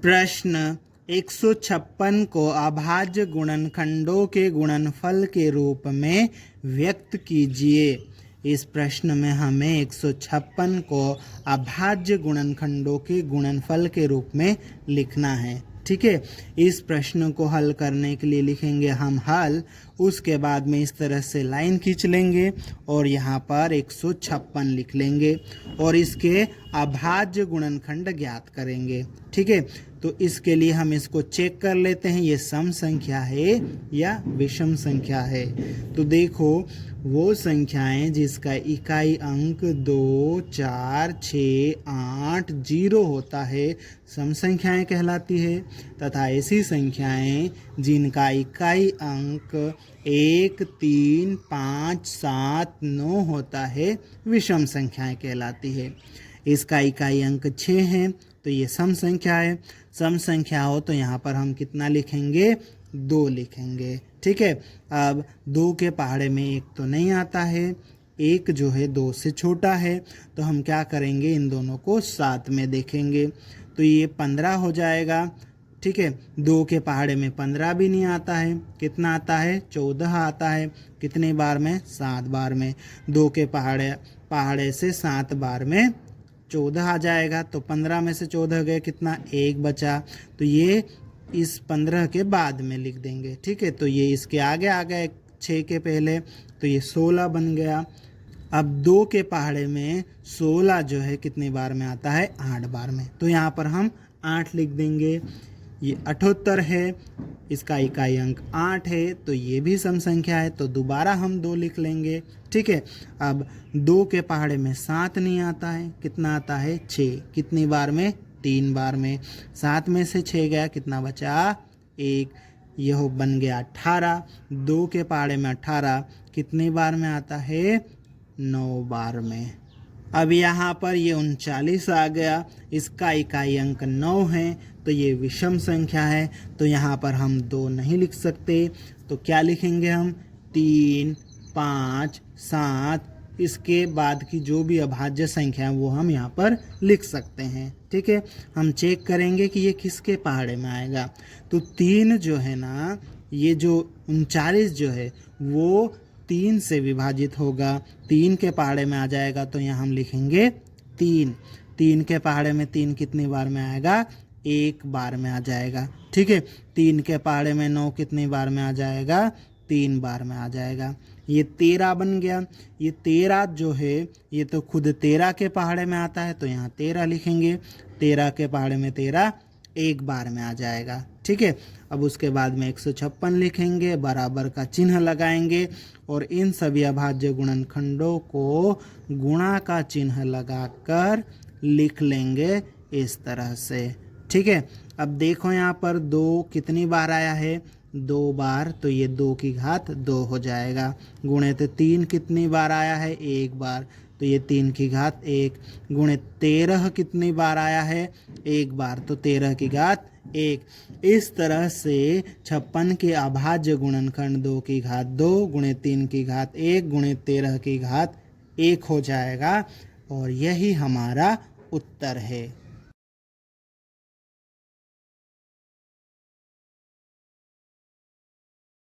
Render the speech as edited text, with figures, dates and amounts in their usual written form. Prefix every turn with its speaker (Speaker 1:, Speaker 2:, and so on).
Speaker 1: प्रश्न 156 को अभाज्य गुणनखंडों के गुणनफल के रूप में व्यक्त कीजिए। इस प्रश्न में हमें 156 को अभाज्य गुणनखंडों के गुणनफल के रूप में लिखना है। ठीक है, इस प्रश्न को हल करने के लिए लिखेंगे हम हल, उसके बाद में इस तरह से लाइन खींच लेंगे और यहाँ पर 156 लिख लेंगे और इसके अभाज्य गुणनखंड ज्ञात करेंगे। ठीक है, तो इसके लिए हम इसको चेक कर लेते हैं, ये सम संख्या है या विषम संख्या है। तो देखो, वो संख्याएं जिसका इकाई अंक 2, 4, 6, 8, 0 होता है सम संख्याएं कहलाती है, तथा ऐसी संख्याएं जिनका इकाई अंक 1, 3, 5, 7, 9 होता है विषम संख्याएं कहलाती है। इसका इकाई अंक 6 है तो ये सम संख्या है। सम संख्या हो तो यहाँ पर हम कितना लिखेंगे? 2 लिखेंगे। ठीक है, अब 2 के पहाड़े में 1 तो नहीं आता है, 1 जो है 2 से छोटा है, तो हम क्या करेंगे? इन दोनों को साथ में देखेंगे तो ये 15 हो जाएगा। ठीक है, 2 के पहाड़े में 15 भी नहीं आता है, कितना आता है? 14 आता है। कितने बार में? 7 बार में। 2 के पहाड़े से 7 बार में 14 आ जाएगा, तो 15 में से 14 गए, कितना? 1 बचा, तो ये इस 15 के बाद में लिख देंगे। ठीक है, तो ये इसके आगे आ गए 6 के पहले, तो ये 16 बन गया। अब 2 के पहाड़े में 16 जो है कितनी बार में आता है? 8 बार में, तो यहाँ पर हम 8 लिख देंगे। ये 78 है, इसका इकाई अंक 8 है, तो ये भी सम संख्या है, तो दोबारा हम 2 लिख लेंगे। ठीक है, अब 2 के पहाड़े में 7 नहीं आता है, कितना आता है? 6। कितनी बार में? 3 बार में। 7 में से 6 गया, कितना बचा? 1। यह बन गया 18। 2 के पहाड़े में 18 कितनी बार में आता है? 9 बार में। अब यहाँ पर ये 39 आ गया, इसका इकाई अंक 9 है, तो ये विषम संख्या है, तो यहाँ पर हम 2 नहीं लिख सकते, तो क्या लिखेंगे हम? 3, 5, 7, इसके बाद की जो भी अभाज्य संख्या है वो हम यहाँ पर लिख सकते हैं। ठीक है, हम चेक करेंगे कि ये किसके पहाड़े में आएगा। तो 3 जो है ना, ये जो 39 जो है वो 3 से विभाजित होगा, 3 के पहाड़े में आ जाएगा, तो यहाँ हम लिखेंगे 3। 3 के पहाड़े में 3 कितनी बार में आएगा? 1 बार में आ जाएगा। ठीक है, 3 के पहाड़े में 9 कितनी बार में आ जाएगा? 3 बार में आ जाएगा। ये 13 बन गया। ये 13 जो है ये तो खुद 13 के पहाड़े में आता है, तो यहाँ 13 लिखेंगे। 13 के पहाड़े में 13 1 बार में आ जाएगा। ठीक है, अब उसके बाद में 156 लिखेंगे, बराबर का चिन्ह लगाएंगे और इन सभी अभाज्य गुणनखंडों को गुणा का चिन्ह लगाकर लिख लेंगे इस तरह से। ठीक है, अब देखो यहाँ पर 2 कितनी बार आया है? 2 बार, तो ये 2 की घात 2 हो जाएगा। गुणे तो 3 कितनी बार आया है? 1 बार, तो ये 3 की घात 1। गुणे 13 कितनी बार आया है? 1 बार, तो 13 की घात 1। इस तरह से 56 के अभाज्य गुणनखंड 2 की घात 2 गुणे 3 की घात 1 गुणे 13 की घात 1 हो जाएगा और यही हमारा उत्तर है।